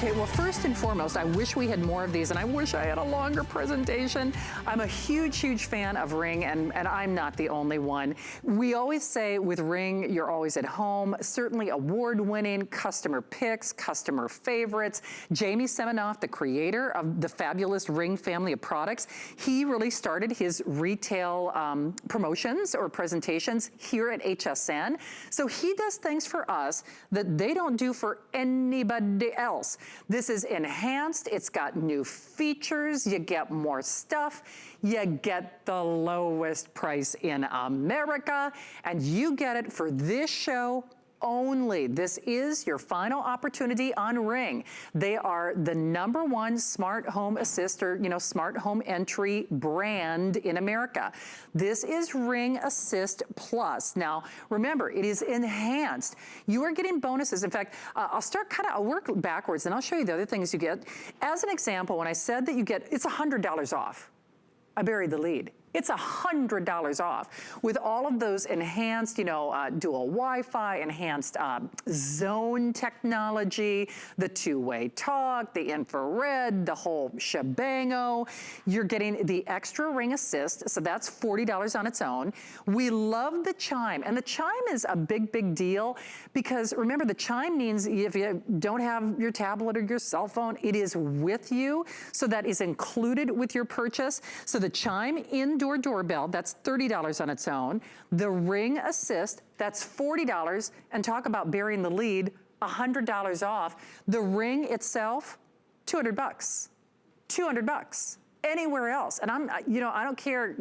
Okay, well, first and foremost, I wish we had more of these, and I wish I had a longer presentation. I'm a huge, huge fan of Ring, and I'm not the only one. We always say with Ring, you're always at home. Certainly award-winning, customer picks, customer favorites. Jamie Seminoff, the creator of the fabulous Ring family of products, he really started his retail promotions or presentations here at HSN. So he does things for us that they don't do for anybody else. This is enhanced, it's got new features, you get more stuff, you get the lowest price in America, and you get it for this show only. This is your final opportunity on Ring. They are the #1 smart home assist or, smart home entry brand in America. This is Ring Assist Plus. Now, remember, it is enhanced. You are getting bonuses. In fact, I'll work backwards and I'll show you the other things you get. As an example, when I said that it's $100 off, I buried the lead. It's $100 off with all of those enhanced, dual Wi-Fi, enhanced zone technology, the two-way talk, the infrared, the whole shebango. You're getting the extra Ring Assist, so that's $40 on its own. We love the Chime, and the Chime is a big, big deal because remember, the Chime means if you don't have your tablet or your cell phone, it is with you, so that is included with your purchase. So the Chime indoor doorbell, that's $30 on its own. The Ring Assist, that's $40, and talk about burying the lead, $100 off. The Ring itself, $200. $200. Anywhere else. And I don't care,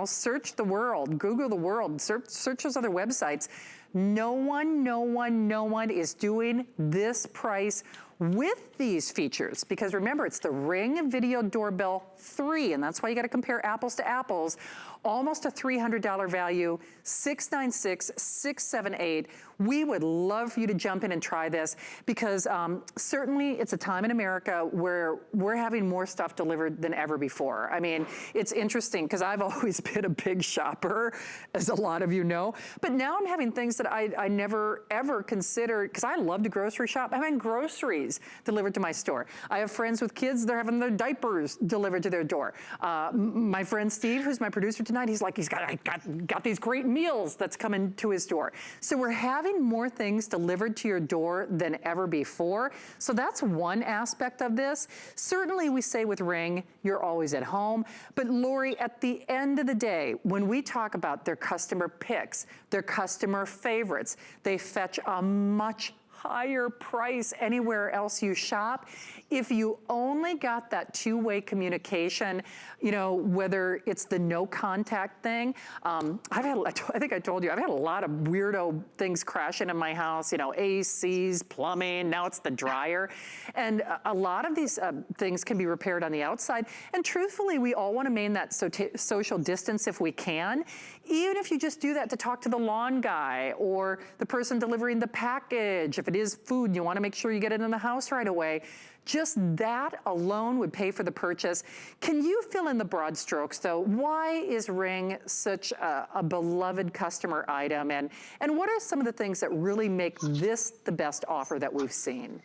search the world, Google the world, search those other websites. No one is doing this price with these features, because remember, it's the Ring Video Doorbell 3, and that's why you gotta compare apples to apples. Almost a $300 value, $696, $678. We would love for you to jump in and try this because certainly it's a time in America where we're having more stuff delivered than ever before. I mean, it's interesting because I've always been a big shopper, as a lot of you know, but now I'm having things that I never ever considered, because I love to grocery shop. I'm having groceries delivered to my store. I have friends with kids, they're having their diapers delivered to their door. My friend Steve, who's my producer tonight, he's got these great meals that's coming to his door. So we're having more things delivered to your door than ever before. So that's one aspect of this. Certainly we say with Ring, you're always at home. But Lori, at the end of the day, when we talk about their customer picks, their customer favorites, they fetch a much higher price anywhere else you shop. If you only got that two-way communication, whether it's the no contact thing, I think I told you, I've had a lot of weirdo things crashing in my house, ACs, plumbing, now it's the dryer. And a lot of these things can be repaired on the outside. And truthfully, we all want to maintain that social distance if we can. Even if you just do that to talk to the lawn guy or the person delivering the package, if it is food, you want to make sure you get it in the house right away. Just that alone would pay for the purchase. Can you fill in the broad strokes though? Why is Ring such a beloved customer item? And what are some of the things that really make this the best offer that we've seen?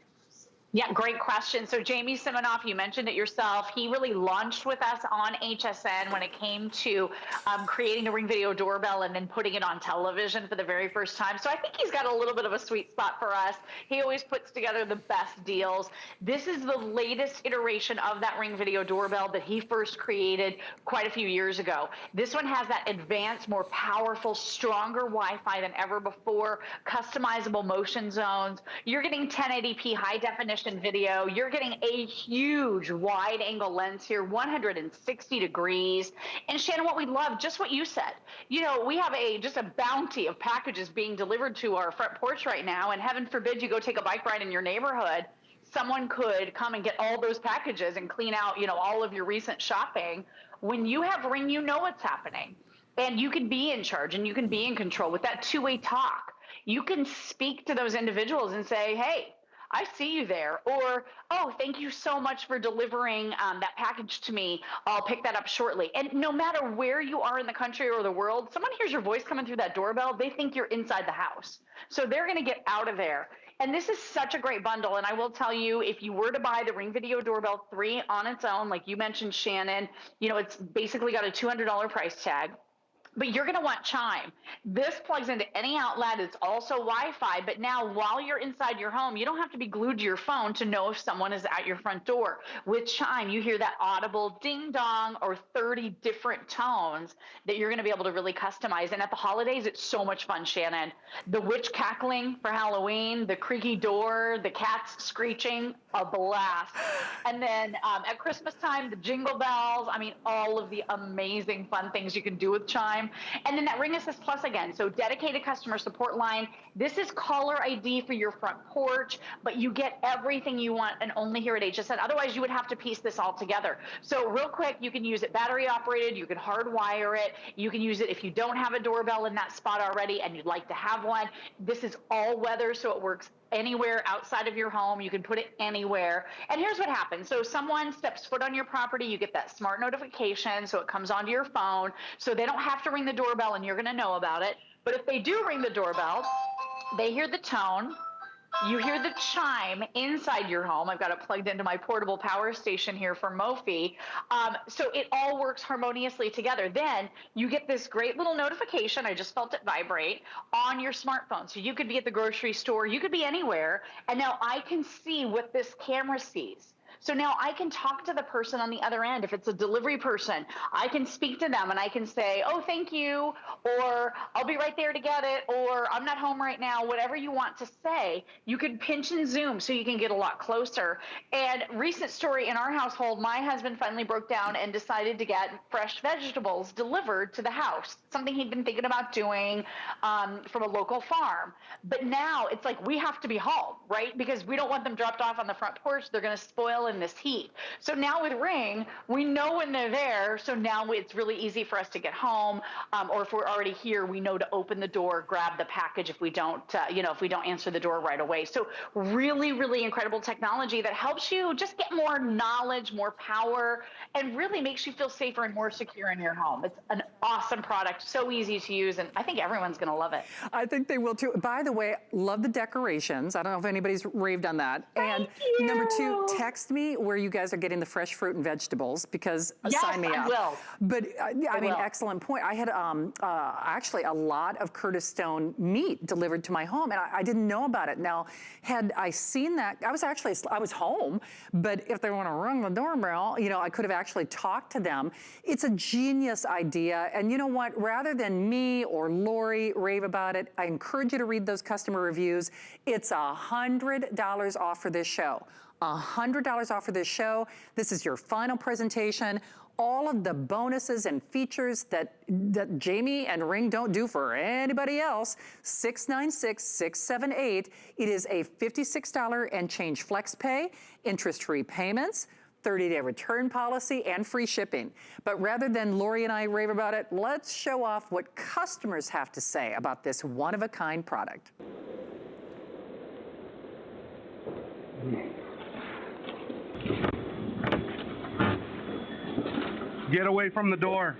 Yeah, great question. So Jamie Seminoff, you mentioned it yourself. He really launched with us on HSN when it came to creating the Ring Video Doorbell and then putting it on television for the very first time. So I think he's got a little bit of a sweet spot for us. He always puts together the best deals. This is the latest iteration of that Ring Video Doorbell that he first created quite a few years ago. This one has that advanced, more powerful, stronger Wi-Fi than ever before, customizable motion zones. You're getting 1080p high definition video. You're getting a huge wide angle lens here, 160 degrees. And Shannon, what we love, just what you said, we have just a bounty of packages being delivered to our front porch right now. And heaven forbid you go take a bike ride in your neighborhood, someone could come and get all those packages and clean out, all of your recent shopping. When you have Ring, you know what's happening. And you can be in charge and you can be in control with that two-way talk. You can speak to those individuals and say, hey, I see you there. Or, oh, thank you so much for delivering that package to me. I'll pick that up shortly. And no matter where you are in the country or the world, someone hears your voice coming through that doorbell, they think you're inside the house. So they're going to get out of there And this is such a great bundle. And I will tell you, if you were to buy the Ring Video Doorbell 3 on its own, like you mentioned, Shannon, you know, it's basically got a $200 price tag. But you're going to want Chime. This plugs into any outlet. It's also Wi-Fi. But now, while you're inside your home, you don't have to be glued to your phone to know if someone is at your front door. With Chime, you hear that audible ding dong or 30 different tones that you're going to be able to really customize. And at the holidays, it's so much fun, Shannon. The witch cackling for Halloween, the creaky door, the cats screeching, a blast. And then at Christmas time, the jingle bells. I mean, all of the amazing fun things you can do with Chime. And then that Ring Assist Plus again, so dedicated customer support line. This is caller ID for your front porch, but you get everything you want and only here at HSN. Otherwise, you would have to piece this all together. So real quick, you can use it battery operated. You can hardwire it. You can use it if you don't have a doorbell in that spot already and you'd like to have one. This is all weather, so it works anywhere outside of your home. You can put it anywhere. And here's what happens. So someone steps foot on your property, you get that smart notification, so it comes onto your phone, so they don't have to ring the doorbell and you're going to know about it. But if they do ring the doorbell, they hear the tone, you hear the chime inside your home. I've got it plugged into my portable power station here for Mophie. So it all works harmoniously together. Then you get this great little notification. I just felt it vibrate on your smartphone. So you could be at the grocery store, you could be anywhere. And now I can see what this camera sees. So now I can talk to the person on the other end. If it's a delivery person, I can speak to them and I can say, oh, thank you, or I'll be right there to get it, or I'm not home right now, whatever you want to say. You can pinch and zoom so you can get a lot closer. And recent story in our household, my husband finally broke down and decided to get fresh vegetables delivered to the house, something he'd been thinking about doing from a local farm. But now it's like we have to be home, right? Because we don't want them dropped off on the front porch. They're going to spoil in this heat. So now with Ring, we know when they're there. So now it's really easy for us to get home, or if we're already here, we know to open the door, grab the package if we don't, if we don't answer the door right away. So really, really incredible technology that helps you just get more knowledge, more power, and really makes you feel safer and more secure in your home. It's an awesome product, so easy to use, and I think everyone's going to love it. I think they will too. By the way, love the decorations. I don't know if anybody's raved on that. Thank And you. number two, text me where you guys are getting the fresh fruit and vegetables, because sign me up. I will. But I mean, excellent point. I had actually a lot of Curtis Stone meat delivered to my home, and I didn't know about it. Now, had I seen that, I was home, but if they want to ring the doorbell, I could have actually talked to them. It's a genius idea, and you know what? Rather than me or Lori rave about it, I encourage you to read those customer reviews. It's $100 off for this show. $100 off for this show. This is your final presentation. All of the bonuses and features that Jamie and Ring don't do for anybody else, $696,678. It is a $56 and change flex pay, interest-free payments, 30-day return policy, and free shipping. But rather than Lori and I rave about it, let's show off what customers have to say about this one-of-a-kind product. Get away from the door.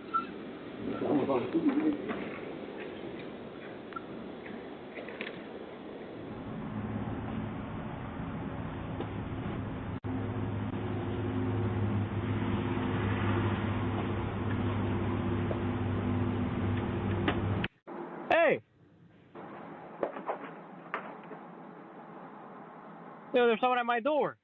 Hey! There's someone at my door.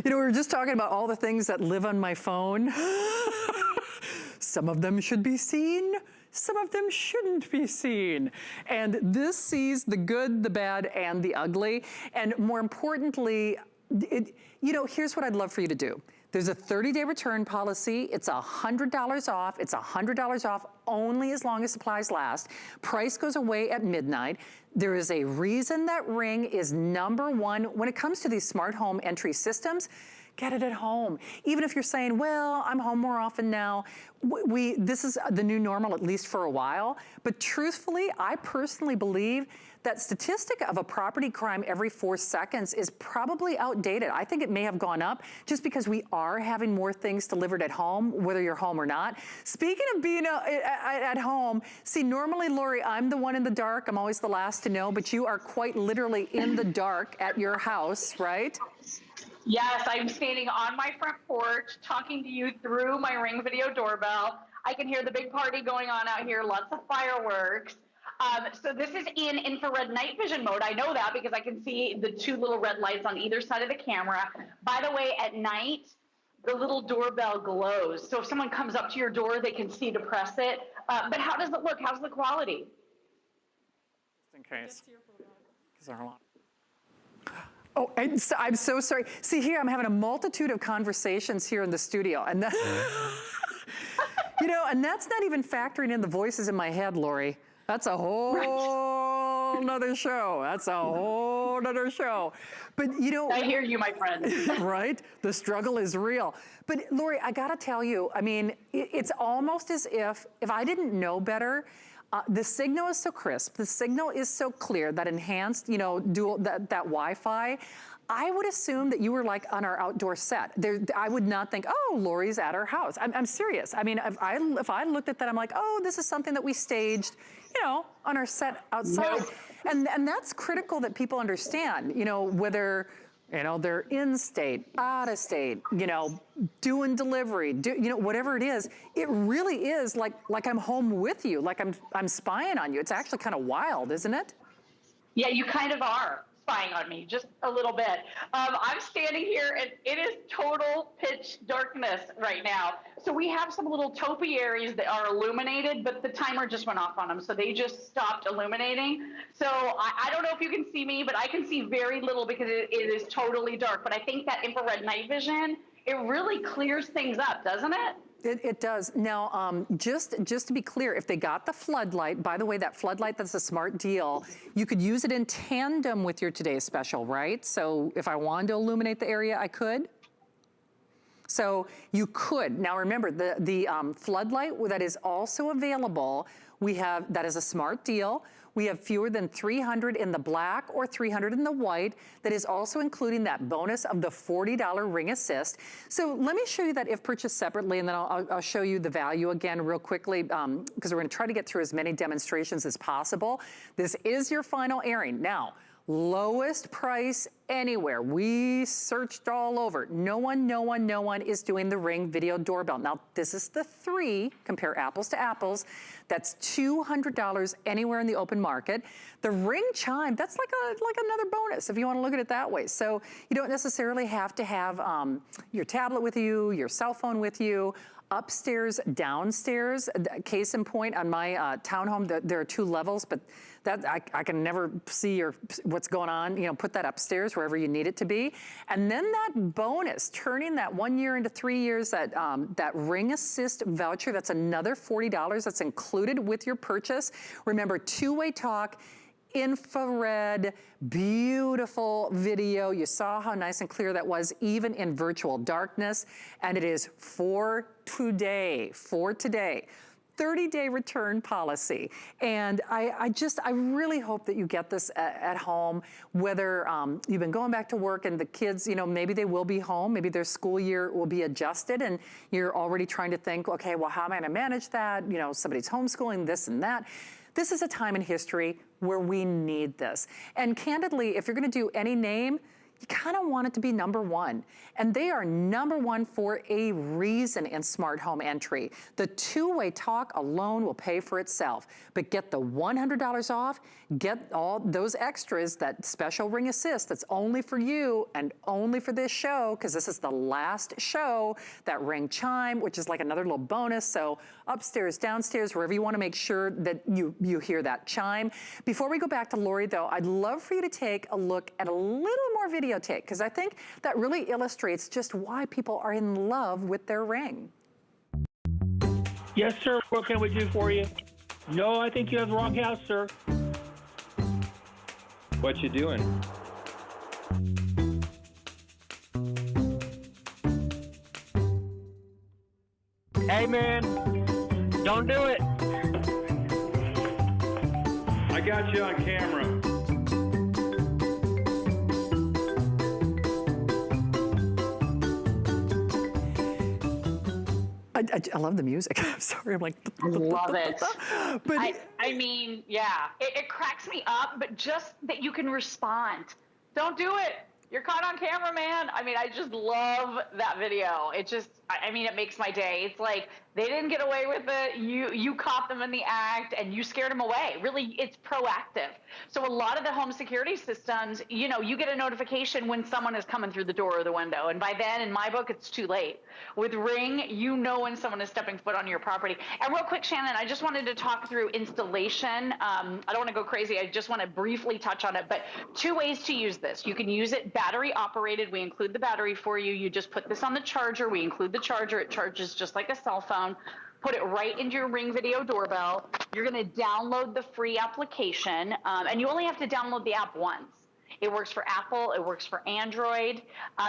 We were just talking about all the things that live on my phone. Some of them should be seen, some of them shouldn't be seen. And this sees the good, the bad, and the ugly. And more importantly, here's what I'd love for you to do. There's a 30-day return policy. It's $100 off. It's $100 off only as long as supplies last. Price goes away at midnight. There is a reason that Ring is #1 when it comes to these smart home entry systems. Get it at home. Even if you're saying, well, I'm home more often now, this is the new normal, at least for a while. But truthfully, I personally believe that statistic of a property crime every 4 seconds is probably outdated. I think it may have gone up just because we are having more things delivered at home, whether you're home or not. Speaking of being at home, see, normally, Lori, I'm the one in the dark. I'm always the last to know, but you are quite literally in the dark at your house, right? Yes, I'm standing on my front porch talking to you through my Ring video doorbell. I can hear the big party going on out here, lots of fireworks. So this is in infrared night vision mode. I know that because I can see the 2 little red lights on either side of the camera. By the way, at night, the little doorbell glows. So if someone comes up to your door, they can see to press it. But how does it look? How's the quality? Just in case. Because there are a lot. Oh, I'm so sorry. See here, I'm having a multitude of conversations here in the studio. And that, you know, and that's not even factoring in the voices in my head, Lori. That's a whole nother show. That's a whole nother show. But you know, I hear you, my friend. Right? The struggle is real. But Lori, I gotta tell you, I mean, it's almost as if I didn't know better. The signal is so crisp, the signal is so clear, that enhanced, you know, that Wi-Fi. I would assume that you were like on our outdoor set. I would not think, oh, Lori's at our house. I'm serious. I mean, if I looked at that, I'm like, oh, this is something that we staged, you know, on our set outside. Nope. And that's critical that people understand, you know, whether, you know, they're in state, out of state, you know, doing delivery, you know, whatever it is, it really is like I'm home with you, like I'm spying on you. It's actually kind of wild, isn't it? Yeah, you kind of are spying on me, just a little bit. I'm standing here and it is total pitch darkness right now. So we have some little topiaries that are illuminated, but the timer just went off on them. So they just stopped illuminating. So I don't know if you can see me, but I can see very little because it is totally dark. But I think that infrared night vision, it really clears things up, doesn't it? It does. Now, just to be clear, if they got the floodlight, by the way, that floodlight, that's a smart deal. You could use it in tandem with your today's special, right? So if I wanted to illuminate the area, I could. So you could. Now remember, the floodlight that is also available, that is a smart deal. We have fewer than 300 in the black or 300 in the white. That is also including that bonus of the $40 ring assist. So let me show you that if purchased separately, and then I'll show you the value again real quickly, because we're gonna try to get through as many demonstrations as possible. This is your final airing. Now, lowest price anywhere. We searched all over. No one is doing the Ring video doorbell. Now, this is the 3, compare apples to apples. That's $200 anywhere in the open market. The Ring Chime, that's like another bonus if you want to look at it that way. So you don't necessarily have to have your tablet with you, your cell phone with you. Upstairs, downstairs, case in point, on my townhome, there are 2 levels, but that I can never see what's going on. You know, put that upstairs wherever you need it to be. And then that bonus, turning that 1 year into 3 years, that Ring Assist voucher, that's another $40 that's included with your purchase. Remember, 2-way talk, infrared, beautiful video. You saw how nice and clear that was, even in virtual darkness. And it is for today. 30-day return policy. And I really hope that you get this at home, whether you've been going back to work and the kids, you know, maybe they will be home, maybe their school year will be adjusted and you're already trying to think, okay, well, how am I gonna manage that? You know, somebody's homeschooling, this and that. This is a time in history where we need this. And candidly, if you're gonna do any name, you kind of want it to be number 1. And they are number 1 for a reason in smart home entry. The 2-way talk alone will pay for itself, but get the $100 off, get all those extras, that special Ring Assist that's only for you and only for this show, because this is the last show, that Ring Chime, which is like another little bonus. So upstairs, downstairs, wherever you want to make sure that you hear that chime. Before we go back to Lori, though, I'd love for you to take a look at a little more videotape, because I think that really illustrates just why people are in love with their Ring. Yes, sir. What can we do for you? No, I think you have the wrong house, sir. What you doing? Hey, man, don't do it. I got you on camera. I love the music. I'm sorry, I'm like. I love it. But I mean, yeah, it cracks me up, but just that you can respond. Don't do it. You're caught on camera, man. I mean, I just love that video. It just, I mean, it makes my day. It's like they didn't get away with it. You caught them in the act and you scared them away. Really, it's proactive. So a lot of the home security systems, you know, you get a notification when someone is coming through the door or the window. And by then, in my book, it's too late. With Ring, you know when someone is stepping foot on your property. And real quick, Shannon, I just wanted to talk through installation. I don't want to go crazy. I just want to briefly touch on it. But 2 ways to use this. You can use it battery operated. We include the battery for you. You just put this on the charger. We include the charger. It charges just like a cell phone. Put it right into your Ring Video Doorbell. You're going to download the free application, and you only have to download the app once. It works for Apple. It works for Android.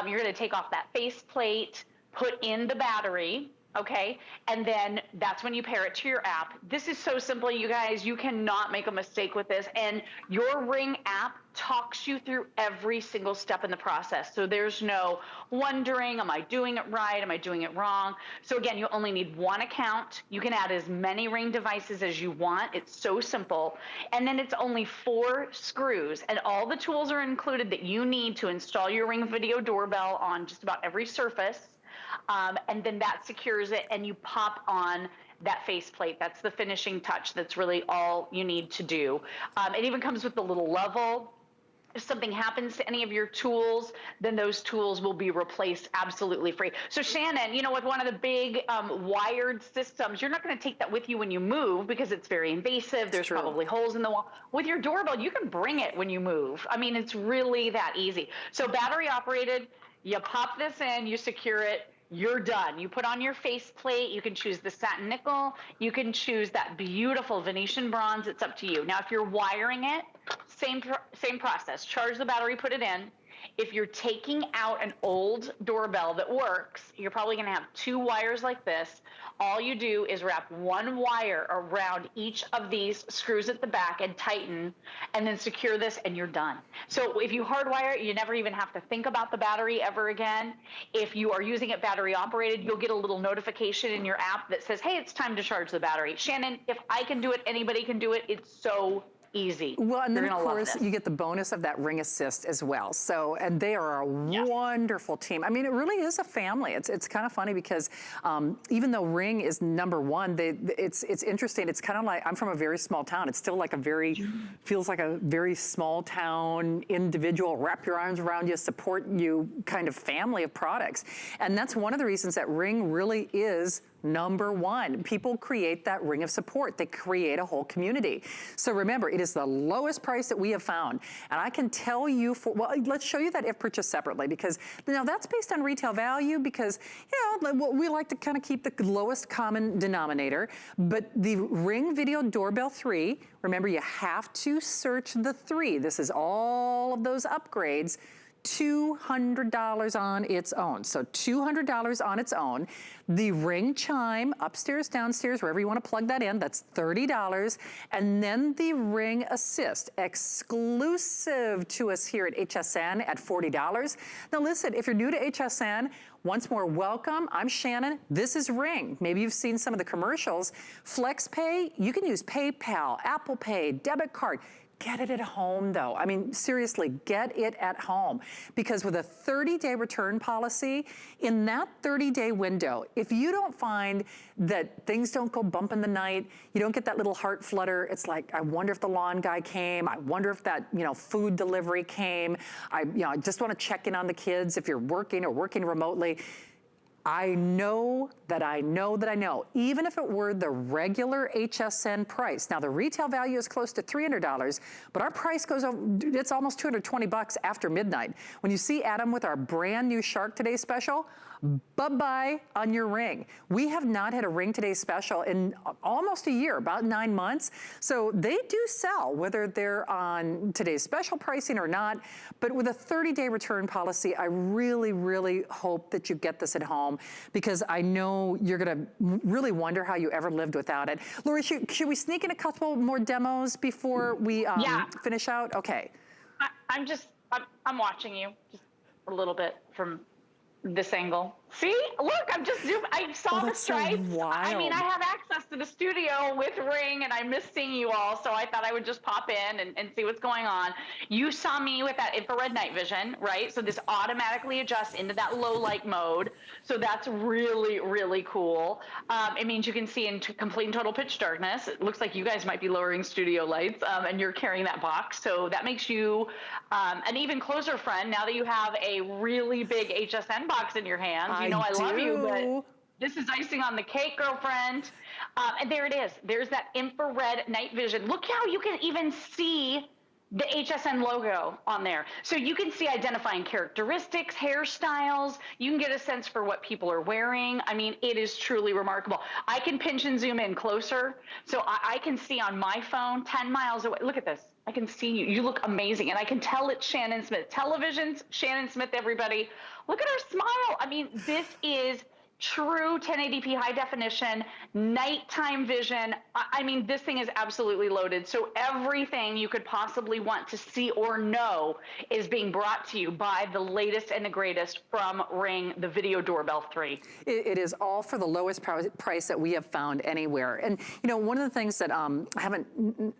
You're going to take off that faceplate, put in the battery, okay? And then that's when you pair it to your app. This is so simple, you guys. You cannot make a mistake with this. And your Ring app talks you through every single step in the process. So there's no wondering, am I doing it right? Am I doing it wrong? So again, you only need one account. You can add as many Ring devices as you want. It's so simple. And then it's only 4 screws, and all the tools are included that you need to install your Ring Video Doorbell on just about every surface. And then that secures it, and you pop on that faceplate. That's the finishing touch. That's really all you need to do. It even comes with the little level. If something happens to any of your tools, then those tools will be replaced absolutely free. So Shannon, you know, with one of the big wired systems, you're not going to take that with you when you move because it's very invasive. There's probably holes in the wall. With your doorbell, you can bring it when you move. I mean, it's really that easy. So battery operated, you pop this in, you secure it, you're done. You put on your faceplate. You can choose the satin nickel. You can choose that beautiful Venetian bronze. It's up to you. Now, if you're wiring it, same process. Charge the battery, put it in. If you're taking out an old doorbell that works, you're probably going to have 2 wires like this. All you do is wrap 1 wire around each of these screws at the back and tighten, and then secure this, and you're done. So if you hardwire it, you never even have to think about the battery ever again. If you are using it battery operated, you'll get a little notification in your app that says, hey, it's time to charge the battery. Shannon, if I can do it, anybody can do it. It's so easy. Well, and then of course you get the bonus of that Ring Assist as well. So, and they are a wonderful team. I mean, it really is a family. It's kind of funny because even though Ring is #1, it's interesting. It's kind of like, I'm from a very small town. It's still like feels like a very small town, individual, wrap your arms around you, support you kind of family of products. And that's one of the reasons that Ring really is #1. People create that ring of support. They create a whole community. So remember, it is the lowest price that we have found. And I can tell you well, let's show you that if purchased separately, because now that's based on retail value because, you know, we like to kind of keep the lowest common denominator. But the Ring Video Doorbell 3, remember, you have to search the 3. This is all of those upgrades. $200 on its own. So $200 on its own. The Ring Chime, upstairs, downstairs, wherever you want to plug that in, that's $30. And then the Ring Assist, exclusive to us here at HSN at $40. Now listen, if you're new to HSN, once more, welcome. I'm Shannon. This is Ring. Maybe you've seen some of the commercials. FlexPay, you can use PayPal, Apple Pay, debit card. Get it at home though. I mean, seriously, get it at home. Because with a 30-day return policy, in that 30-day window, if you don't find that things don't go bump in the night, you don't get that little heart flutter, it's like, I wonder if the lawn guy came, I wonder if that, you know, food delivery came, I just want to check in on the kids if you're working or working remotely. I know that I know, even if it were the regular HSN price. Now the retail value is close to $300, but our price goes over, it's almost $220 after midnight. When you see Adam with our brand new Shark Today special, bye-bye on your Ring. We have not had a Ring Today special in almost a year, about 9 months. So they do sell, whether they're on today's special pricing or not. But with a 30-day return policy, I really, really hope that you get this at home because I know you're going to really wonder how you ever lived without it. Lori, should we sneak in a couple more demos before we finish out? Okay. I'm watching you just a little bit from this angle. See, look, I'm just zooming. I saw the that's so stripes. I mean, wild. I have access to the studio with Ring, and I miss seeing you all, so I thought I would just pop in and see what's going on. You saw me with that infrared night vision, right? So this automatically adjusts into that low light mode. So that's really, really cool. It means you can see in complete and total pitch darkness. It looks like you guys might be lowering studio lights, and you're carrying that box. So that makes you an even closer friend now that you have a really big HSN box in your hands. You know I love you, but this is icing on the cake, girlfriend. And there it is. There's that infrared night vision. Look how you can even see the HSN logo on there. So you can see identifying characteristics, hairstyles. You can get a sense for what people are wearing. I mean, it is truly remarkable. I can pinch and zoom in closer. So I can see on my phone 10 miles away. Look at this. I can see you. You look amazing. And I can tell it's Shannon Smith. Television's Shannon Smith, everybody. Look at her smile. I mean, this is true 1080p high definition, nighttime vision. I mean, this thing is absolutely loaded. So everything you could possibly want to see or know is being brought to you by the latest and the greatest from Ring, the Video Doorbell 3. It is all for the lowest price that we have found anywhere. And, you know, one of the things that I haven't,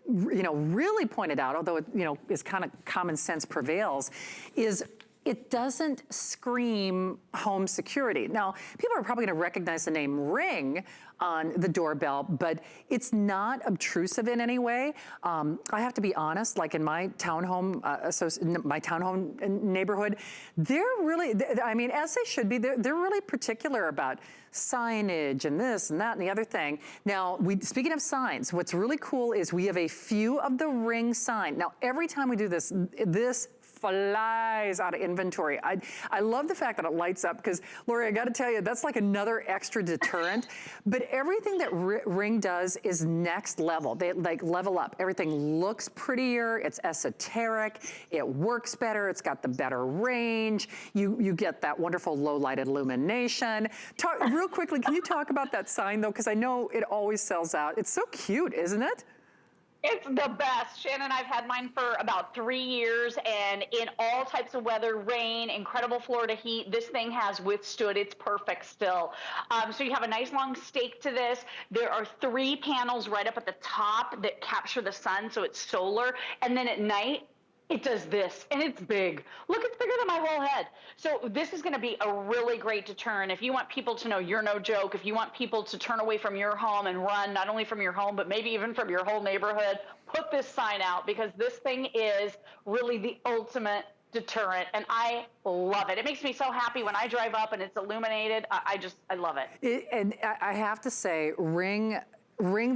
you know, really pointed out, although it, you know, is kind of common sense prevails, is it doesn't scream home security. Now, people are probably gonna recognize the name Ring on the doorbell, but it's not obtrusive in any way. I have to be honest, like in my townhome, neighborhood, they're really, I mean, as they should be, they're really particular about signage and this and that and the other thing. Now, speaking of signs, what's really cool is we have a few of the Ring sign. Now, every time we do this flies out of inventory. I love the fact that it lights up because, Lori, I got to tell you, that's like another extra deterrent. But everything that Ring does is next level. They like level up. Everything looks prettier. It's esoteric. It works better. It's got the better range. You get that wonderful low light illumination. Real quickly, can you talk about that sign though? Because I know it always sells out. It's so cute, isn't it? It's the best. Shannon, I've had mine for about 3 years, and in all types of weather, rain, incredible Florida heat, this thing has withstood. It's perfect still. So you have a nice long stake to this. There are 3 panels right up at the top that capture the sun, so it's solar. And then at night, it does this, and it's big. Look, it's bigger than my whole head. So this is gonna be a really great deterrent. If you want people to know you're no joke, if you want people to turn away from your home and run, not only from your home, but maybe even from your whole neighborhood, put this sign out because this thing is really the ultimate deterrent, and I love it. It makes me so happy when I drive up and it's illuminated. I love it. And I have to say, Ring,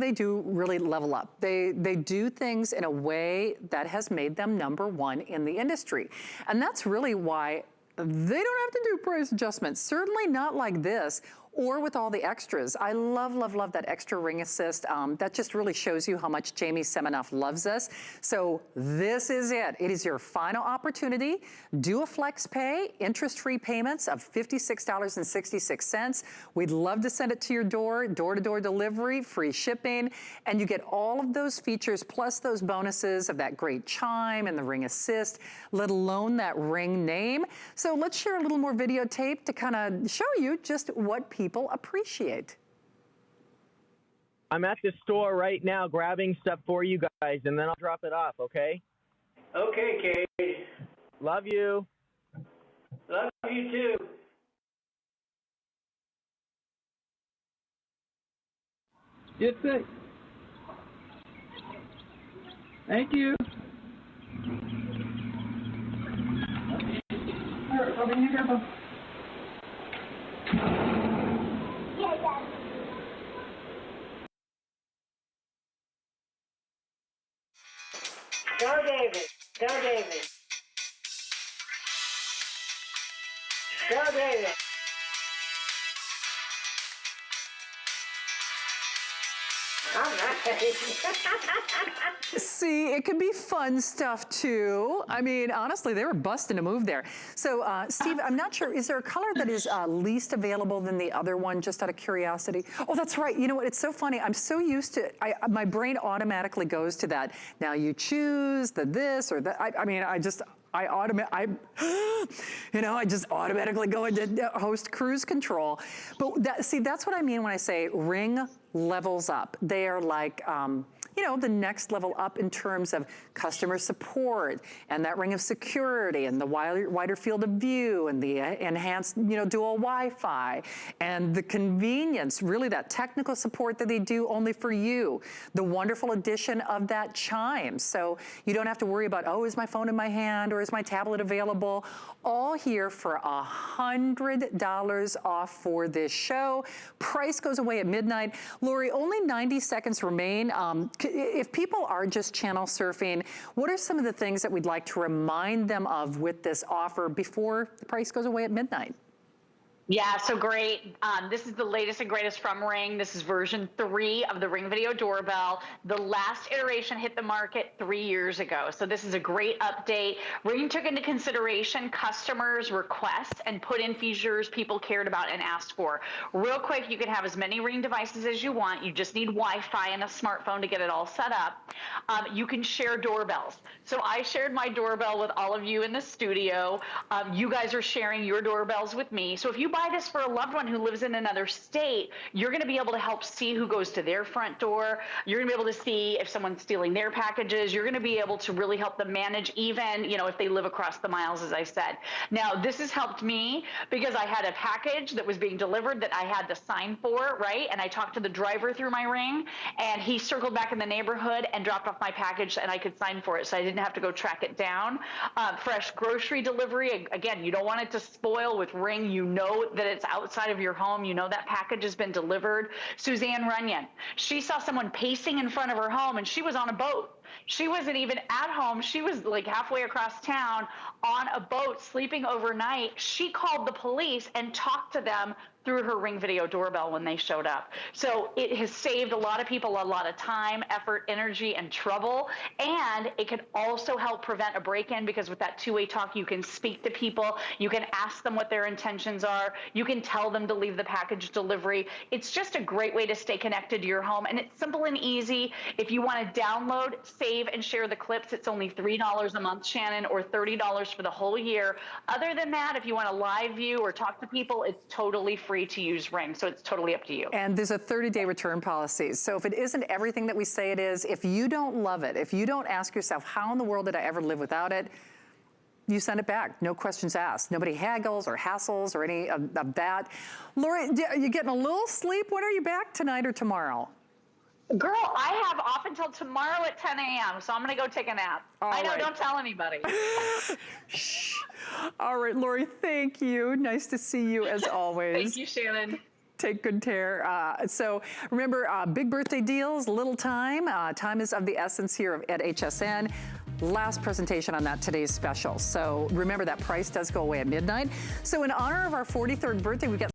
they do really level up. They do things in a way that has made them #1 in the industry. And that's really why they don't have to do price adjustments, certainly not like this, or with all the extras. I love, love, love that extra ring assist. That just really shows you how much Jamie Seminoff loves us. So this is it. It is your final opportunity. Do a flex pay, interest-free payments of $56.66. We'd love to send it to your door, door-to-door delivery, free shipping, and you get all of those features plus those bonuses of that great chime and the ring assist, let alone that ring name. So let's share a little more videotape to kind of show you just what people appreciate. I'm at the store right now grabbing stuff for you guys, and then I'll drop it off, okay? Okay, Kate. Love you. Love you too. Yes, sir. Thank you. All right, over here, Grandpa. Go, David. Go, David. Go, David. All right. See, it could be fun stuff too. I mean, honestly, they were busting a move there. So, Steve, I'm not sure, is there a color that is least available than the other one, just out of curiosity? Oh, that's right. You know what? It's so funny. I'm so used to, my brain automatically goes to that. Now you choose the this or that. I mean, I just automatically go into host cruise control. But that's what I mean when I say Ring levels up. They are like, the next level up in terms of customer support and that ring of security and the wider field of view and the enhanced, dual Wi-Fi and the convenience, really that technical support that they do only for you. The wonderful addition of that Chime. So you don't have to worry about, is my phone in my hand or is my tablet available? All here for $100 off for this show. Price goes away at midnight. Lori, only 90 seconds remain. If people are just channel surfing, what are some of the things that we'd like to remind them of with this offer before the price goes away at midnight? Yeah, so great. This is the latest and greatest from Ring. This is version 3 of the Ring Video Doorbell. The last iteration hit the market 3 years ago. So this is a great update. Ring took into consideration customers' requests and put in features people cared about and asked for. Real quick, you can have as many Ring devices as you want. You just need Wi-Fi and a smartphone to get it all set up. You can share doorbells. So I shared my doorbell with all of you in the studio. You guys are sharing your doorbells with me. So if you buy this for a loved one who lives in another state, you're going to be able to help see who goes to their front door. You're going to be able to see if someone's stealing their packages. You're going to be able to really help them manage even, if they live across the miles, as I said. Now, this has helped me because I had a package that was being delivered that I had to sign for, right? And I talked to the driver through my Ring, and he circled back in the neighborhood and dropped off my package, and I could sign for it, so I didn't have to go track it down. Fresh grocery delivery, again, you don't want it to spoil with Ring. That it's outside of your home. That package has been delivered. Suzanne Runyon, she saw someone pacing in front of her home, and she was on a boat. She wasn't even at home. She was like halfway across town on a boat sleeping overnight. She called the police and talked to them through her Ring Video Doorbell when they showed up. So it has saved a lot of people a lot of time, effort, energy, and trouble. And it can also help prevent a break-in because with that two-way talk, you can speak to people. You can ask them what their intentions are. You can tell them to leave the package delivery. It's just a great way to stay connected to your home. And it's simple and easy. If you want to download, save, and share the clips, it's only $3 a month, Shannon, or $30 for the whole year. Other than that, if you want to live view or talk to people, it's totally free to use Ring, so it's totally up to you. And there's a 30-day return policy. So if it isn't everything that we say it is, if you don't love it, if you don't ask yourself, how in the world did I ever live without it? You send it back, no questions asked. Nobody haggles or hassles or any of that. Lori, are you getting a little sleep? When are you back, tonight or tomorrow? Girl, I have off until tomorrow at 10 a.m., so I'm going to go take a nap. I know, don't tell anybody. Shh. All right, Lori, thank you. Nice to see you as always. Thank you, Shannon. Take good care. So remember, big birthday deals, little time. Time is of the essence here at HSN. Last presentation on that, today's special. So remember that price does go away at midnight. So in honor of our 43rd birthday, we've got